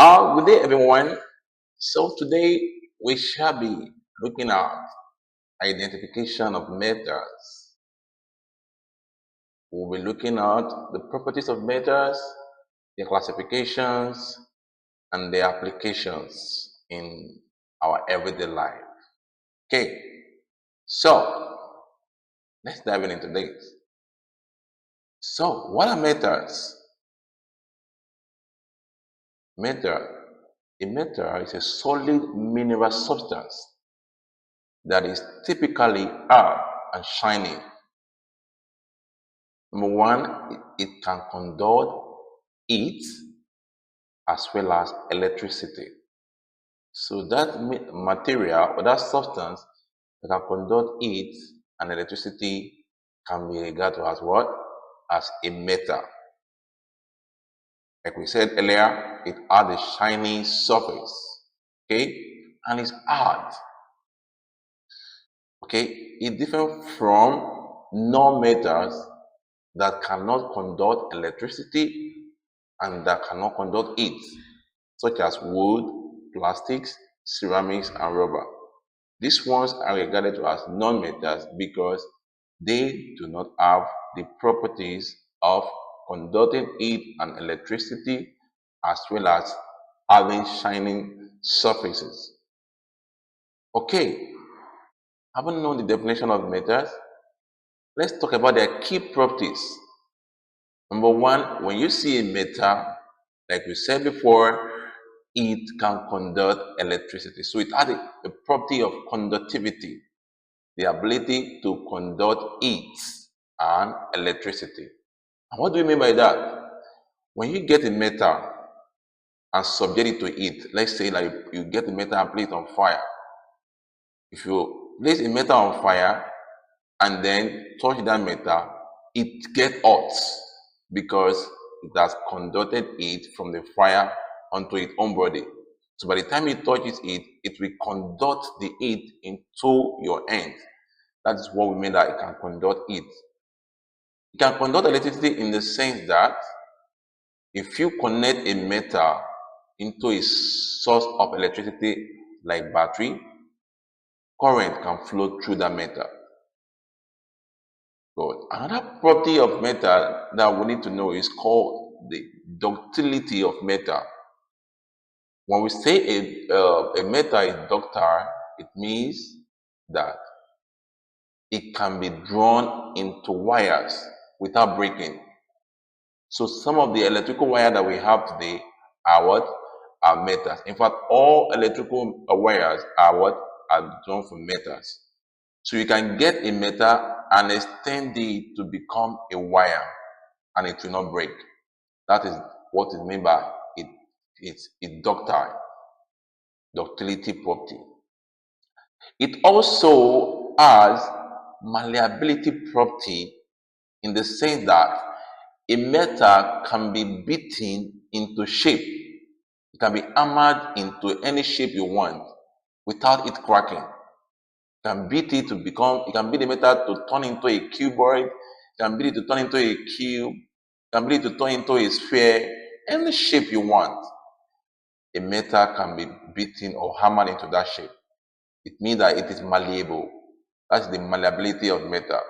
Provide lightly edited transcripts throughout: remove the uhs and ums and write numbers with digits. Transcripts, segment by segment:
Good day, everyone. So today we shall be looking at identification of metals. We'll be looking at the properties of metals, their classifications, and their applications in our everyday life. Okay, so let's dive into this. So, what are metals? Metal. A metal is a solid mineral substance that is typically hard and shiny. Number one, it can conduct heat as well as electricity. So that material or that substance that can conduct heat and electricity can be regarded as what? As a metal. Like we said earlier, it has a shiny surface, okay, and it's hard. Okay, it's different from non-metals that cannot conduct electricity and that cannot conduct heat, such as wood, plastics, ceramics, and rubber. These ones are regarded as non-metals because they do not have the properties of conducting heat and electricity as well as having shining surfaces. Okay, having known the definition of metals, let's talk about their key properties. Number one, when you see a metal, like we said before, it can conduct electricity. So it has a property of conductivity, the ability to conduct heat and electricity. And what do we mean by that? When you get a metal and subject it to heat, let's say like you get a metal and place it on fire. If you place a metal on fire and then touch that metal, it gets hot because it has conducted heat from the fire onto its own body. So by the time it touches it will conduct the heat into your hand. That is what we mean that it can conduct heat. It can conduct electricity in the sense that if you connect a metal into a source of electricity like battery, current can flow through that metal. Good. Another property of metal that we need to know is called the ductility of metal. When we say a metal is ductile, it means that it can be drawn into wires without breaking. So some of the electrical wire that we have today are what? Are metals. In fact, all electrical wires are what? Are drawn from metals. So you can get a metal and extend it to become a wire and it will not break. That is what is meant by it's ductile, ductility property. It also has malleability property in the sense that a metal can be beaten into shape. It can be hammered into any shape you want without it cracking. You can beat it to become, you can beat the metal to turn into a cuboid, you can beat it to turn into a cube, you can beat it to turn into a sphere, any shape you want. A metal can be beaten or hammered into that shape. It means that it is malleable. That's the malleability of metal.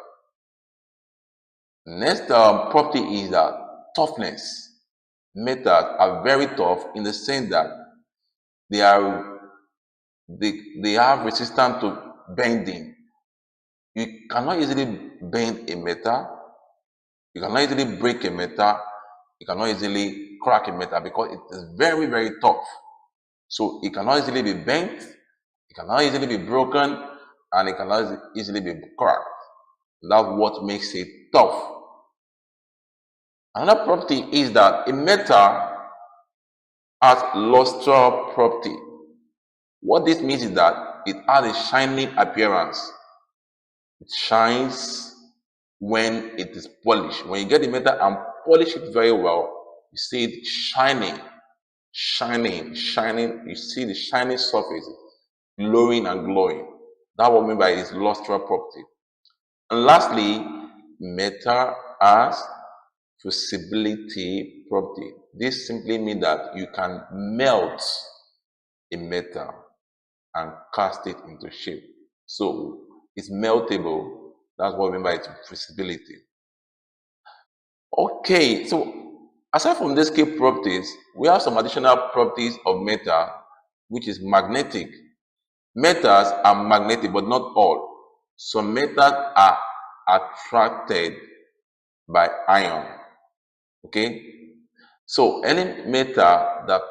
Next property is that toughness. Metals are very tough in the sense that they have resistance to bending. You cannot easily bend a metal. You cannot easily break a metal. You cannot easily crack a metal because it is very, very tough. So it cannot easily be bent. It cannot easily be broken, and it cannot easily be cracked. That's what makes it tough. Another property is that a metal has lustral property. What this means is that it has a shining appearance. It shines when it is polished. When you get the metal and polish it very well, you see it shining, shining. You see the shining surface, glowing and glowing. That's what I mean by its lustral property. And lastly, metal has fusibility property. This simply means that you can melt a metal and cast it into shape. So it's meltable. That's what we mean by its fusibility. Okay, so aside from these key properties, we have some additional properties of metal, which is magnetic. Metals are magnetic, but not all. Some metals are attracted by iron. Okay, so any metal that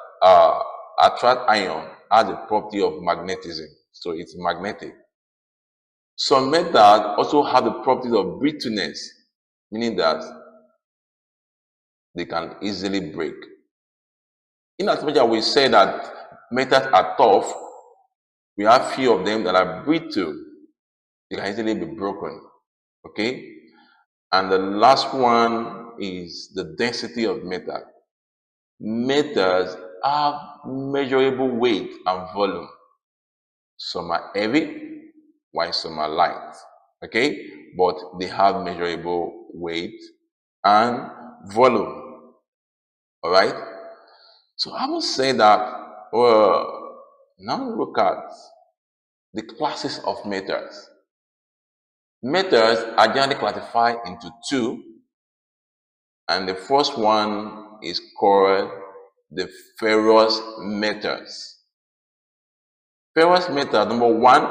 attract iron has the property of magnetism, so it's magnetic. Some metals also have the properties of brittleness, meaning that they can easily break. In as much as we say that metals are tough, we have few of them that are brittle. They can easily be broken. Okay? And the last one is the density of metal. Metals have measurable weight and volume. Some are heavy, while some are light. Okay? But they have measurable weight and volume. Alright? So I would say that now look at the classes of metals. Metals are generally classified into two, and the first one is called the ferrous metals. Ferrous metal, number one,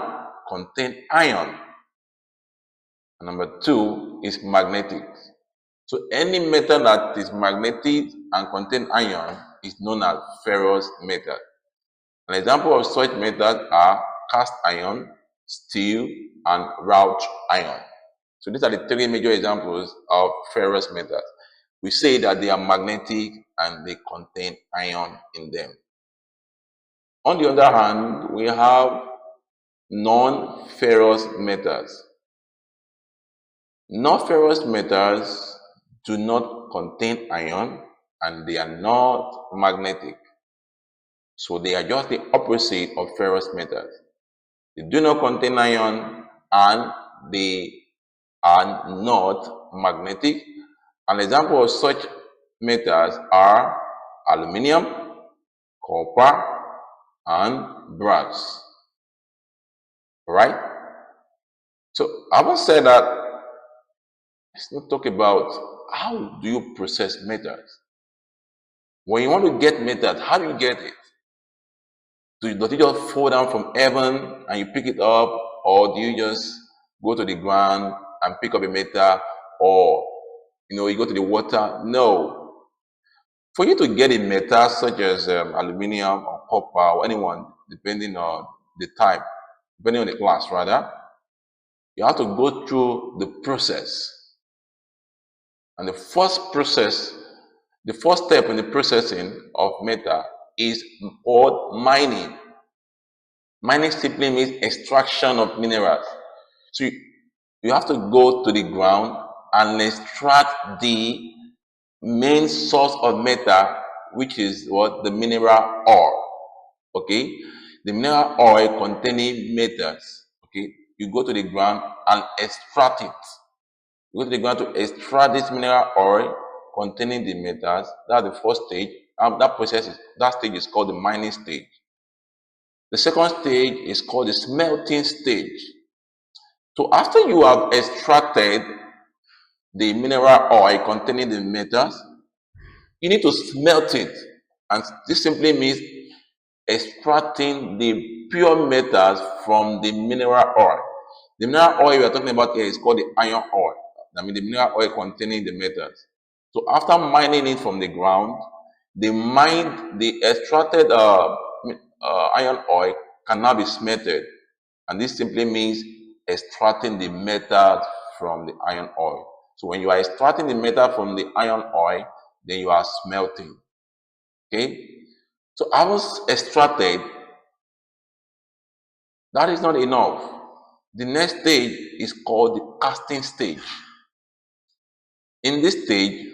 contain iron, and number two is magnetic. So any metal that is magnetic and contain iron is known as ferrous metal. An example of such metals are cast iron, steel, and wrought iron. So these are the three major examples of ferrous metals. We say that they are magnetic and they contain iron in them. On the other hand, we have non-ferrous metals. Non-ferrous metals do not contain iron and they are not magnetic. So they are just the opposite of ferrous metals. They do not contain iron and they are not magnetic. An example of such metals are aluminium, copper, and brass. Right? So I will say that let's not talk about how do you process metals. When you want to get metals, how do you get it? Does it just fall down from heaven and you pick it up, or do you just go to the ground and pick up a metal, or you go to the water? No. For you to get a metal such as aluminium or copper or anyone, depending on the type, depending on the class rather, you have to go through the process. And the first step in the processing of metal is called mining. Mining simply means extraction of minerals. So you have to go to the ground and extract the main source of metal, which is what? The mineral ore. Okay? The mineral oil containing metals. Okay? You go to the ground and extract it. You go to the ground to extract this mineral oil containing the metals. That's the first stage. That stage is called the mining stage. The second stage is called the smelting stage. So after you have extracted the mineral oil containing the metals, you need to smelt it. And this simply means extracting the pure metals from the mineral oil. The mineral oil we are talking about here is called the iron oil. I mean the mineral oil containing the metals. So after mining it from the ground, the extracted iron oil can now be smelted. And this simply means extracting the metals from the iron oil. So when you are extracting the metal from the iron oil, then you are smelting. Okay? So I was extracted. That is not enough. The next stage is called the casting stage. In this stage,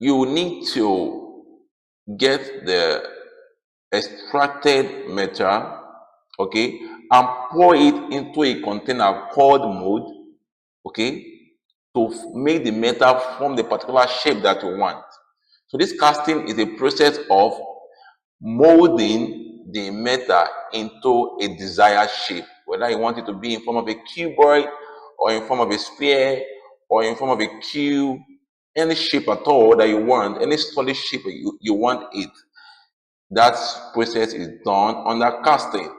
you need to get the extracted metal, okay, and pour it into a container called mold, okay. to make the metal form the particular shape that you want. So this casting is a process of molding the metal into a desired shape, whether you want it to be in form of a cuboid or in form of a sphere or in form of a cube, any shape at all that you want, any solid shape you want it. That process is done under casting.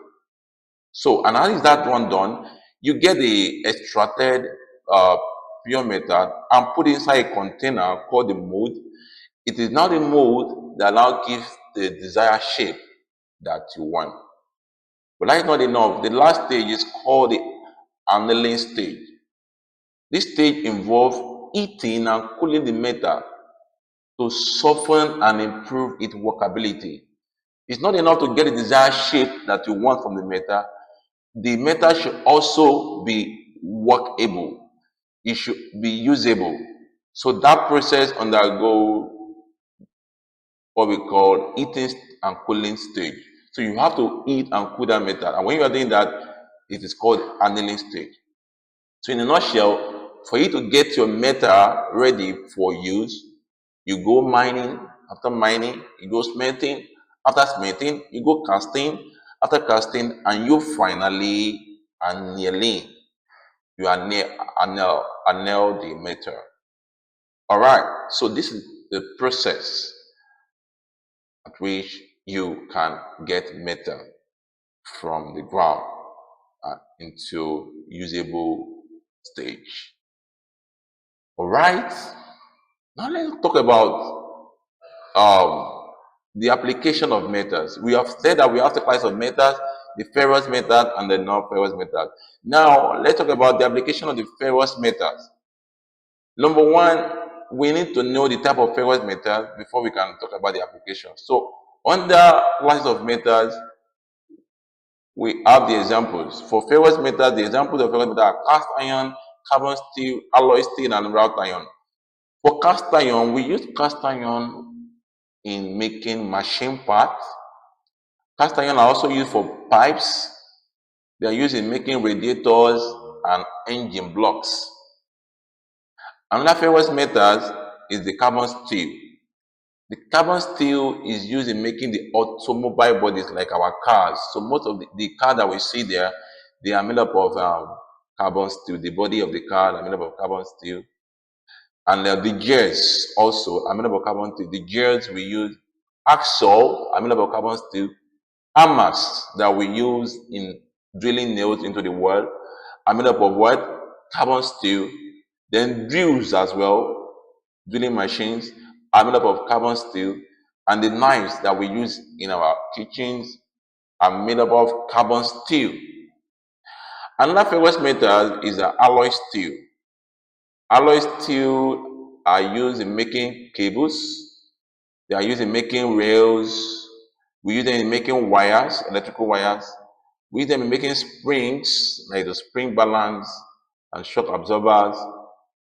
So, and how is that one done? You get the extracted uh, pure metal and put it inside a container called the mold. It is now the mold that now gives the desired shape that you want. But that's not enough. The last stage is called the annealing stage. This stage involves heating and cooling the metal to soften and improve its workability. It's not enough to get the desired shape that you want from the metal. The metal should also be workable. It should be usable. So that process undergo what we call heating and cooling stage. So you have to heat and cool that metal. And when you are doing that, it is called annealing stage. So in a nutshell, for you to get your metal ready for use, you go mining. After mining, you go smelting. After smelting, you go casting. After casting, and you finally annealing. You anneal the metal. All right. So this is the process at which you can get metal from the ground into usable stage. All right. Now let's talk about the application of metals. We have said that we have the class of metals, the ferrous metal and the non-ferrous metal. Now let's talk about the application of the ferrous metals. Number one, we need to know the type of ferrous metal before we can talk about the application. So under classes of metals, we have the examples. For ferrous metals, the examples of ferrous metal are cast iron, carbon steel, alloy steel, and wrought iron. For cast iron, we use cast iron in making machine parts. Cast iron are also used for pipes. They are used in making radiators and engine blocks. Another ferrous metals is the carbon steel. The carbon steel is used in making the automobile bodies like our cars. So most of the car that we see there, they are made up of carbon steel. The body of the car are made up of carbon steel. And the gears also are made up of carbon steel. The gears we use, axle are made up of carbon steel. Hammers that we use in drilling nails into the wall are made up of what? Carbon steel. Then drills as well, drilling machines are made up of carbon steel. And the knives that we use in our kitchens are made up of carbon steel. Another ferrous metal is alloy steel. Alloy steel are used in making cables. They are used in making rails. We use them in making wires, electrical wires. We use them in making springs, like the spring balance and shock absorbers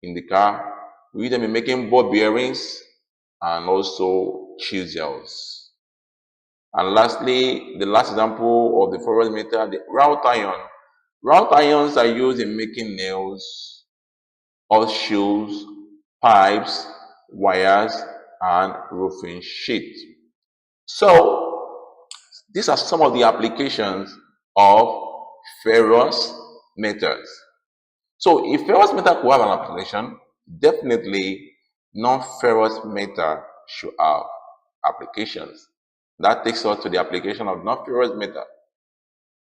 in the car. We use them in making ball bearings and also chisels. And lastly, the last example of the ferrous metal, the wrought iron. Wrought irons are used in making nails, horseshoes, pipes, wires, and roofing sheet. So, these are some of the applications of ferrous metals. So, if ferrous metal could have an application, definitely non-ferrous metal should have applications. That takes us to the application of non-ferrous metal.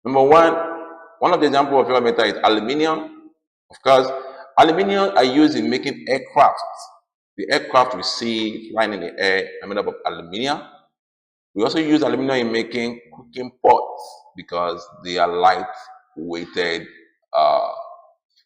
Number one of the examples of ferrous metal is aluminium. Of course, aluminium are used in making aircraft. The aircraft we see flying in the air are made up of aluminium. We also use aluminium in making cooking pots because they are light-weighted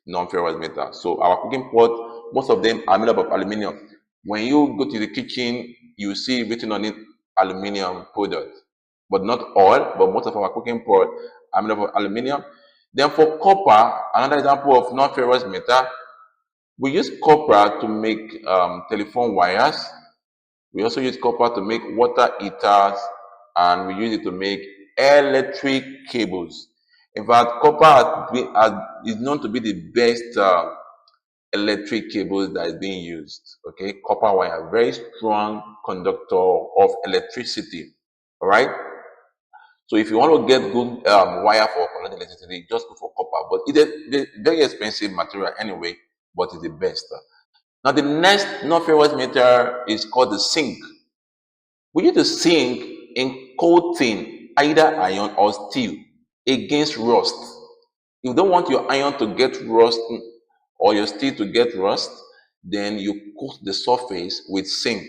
non-ferrous metal. So our cooking pot, most of them are made up of aluminium. When you go to the kitchen, you see written on it aluminium products, but not all, but most of our cooking pot are made up of aluminium. Then for copper, another example of non-ferrous metal, we use copper to make telephone wires. We also use copper to make water heaters, and we use it to make electric cables. In fact, copper is known to be the best electric cables that is being used. Okay, copper wire, very strong conductor of electricity. All right. So if you want to get good wire for conducting electricity, just go for copper. But it's a very expensive material anyway, but it's the best. Now the next non-ferrous metal is called the zinc. We use the zinc in coating either iron or steel against rust. You don't want your iron to get rust or your steel to get rust, then you coat the surface with zinc.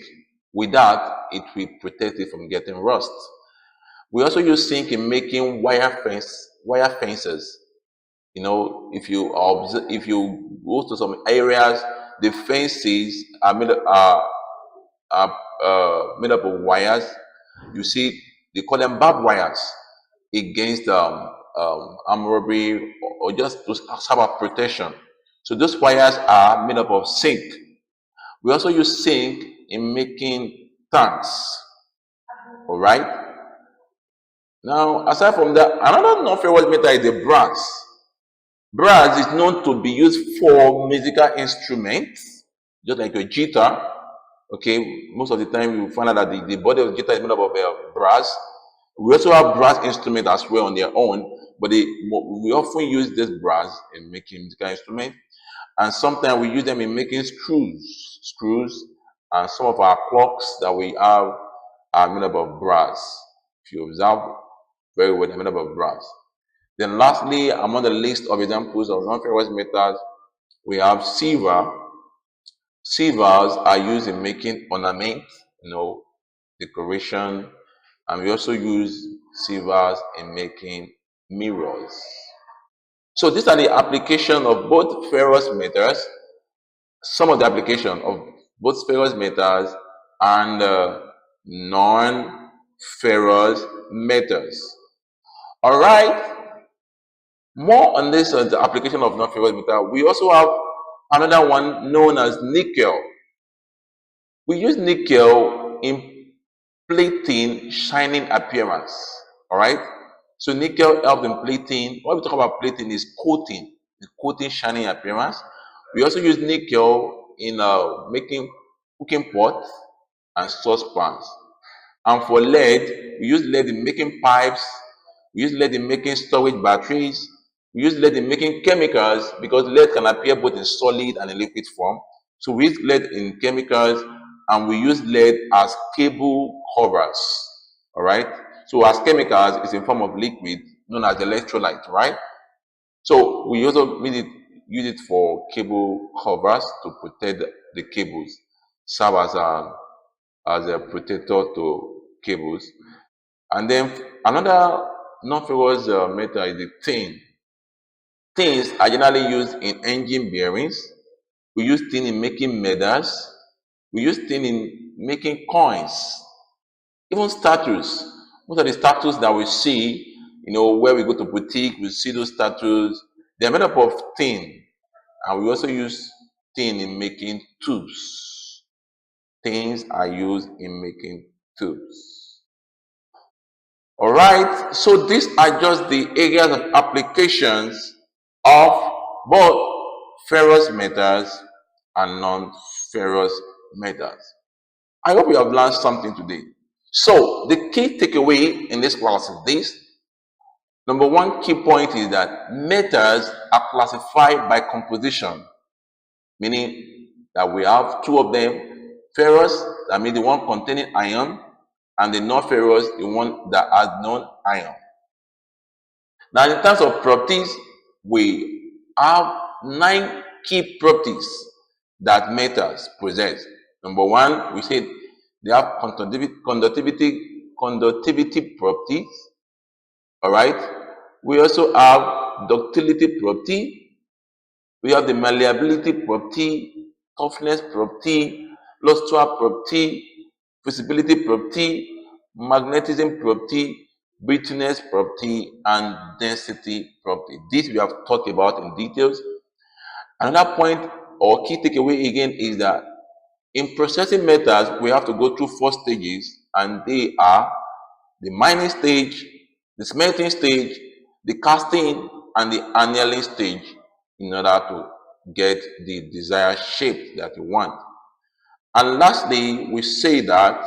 With that, it will protect it from getting rust. We also use zinc in making wire fences. You know, if you go to some areas, the fences are made up of wires. You see, they call them barbed wires against armed robbery or just to have protection. So those wires are made up of zinc. We also use zinc in making tanks. All right. Now, aside from that, another non-ferrous metal is the brass. Brass is known to be used for musical instruments, just like a guitar. Okay, most of the time you find out that the body of the guitar is made up of brass. We also have brass instruments as well on their own, but we often use this brass in making musical instruments, and sometimes we use them in making screws, and some of our clocks that we have are made up of brass. If you observe very well, they're made up of brass. Then lastly, among the list of examples of non-ferrous metals, we have silver. Silvers are used in making ornaments, decoration, and we also use silvers in making mirrors. So these are the application of both ferrous metals, some of the application of both ferrous metals and non-ferrous metals. All right. More on this the application of non-ferrous metal. We also have another one known as nickel. We use nickel in plating shining appearance. All right. So nickel helps in plating. What we talk about plating is coating shining appearance. We also use nickel in making cooking pots and saucepans. And for lead, we use lead in making pipes. We use lead in making storage batteries. We use lead in making chemicals because lead can appear both in solid and in liquid form. So we use lead in chemicals and we use lead as cable covers. All right. So as chemicals, it's in form of liquid known as electrolyte, right? So we also use it for cable covers to protect the cables, serve as a protector to cables. And then another non-ferrous metal is the tin. Tins are generally used in engine bearings. We use tin in making medals. We use tin in making coins, even statues. Most of the statues that we see, where we go to boutique, we see those statues. They're made up of tin, and we also use tin in making tubes. Tins are used in making tubes. All right, so these are just the areas of applications of both ferrous metals and non-ferrous metals. I hope you have learned something today. So the key takeaway in this class is this. Number one key point is that metals are classified by composition, meaning that we have two of them, ferrous, that means the one containing iron, and the non-ferrous, the one that has non-iron. Now, in terms of properties, we have 9 key properties that metals possess. Number one, we said they have conductivity properties. All right. We also have ductility property. We have the malleability property, toughness property, luster property, visibility property, magnetism property, brittleness property, and density property. This we have talked about in details. Another point or key takeaway again is that in processing metals, we have to go through 4 stages, and they are the mining stage, the smelting stage, the casting, and the annealing stage in order to get the desired shape that you want. And lastly, we say that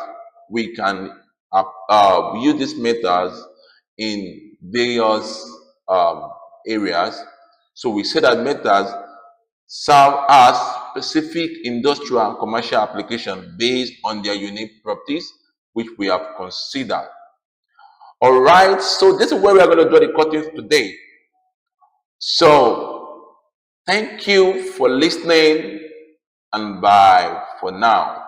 we can use these methods in various areas. So we say that methods serve as specific industrial and commercial application based on their unique properties, which we have considered. All right, so this is where we are going to draw the curtains today. So thank you for listening, and bye for now.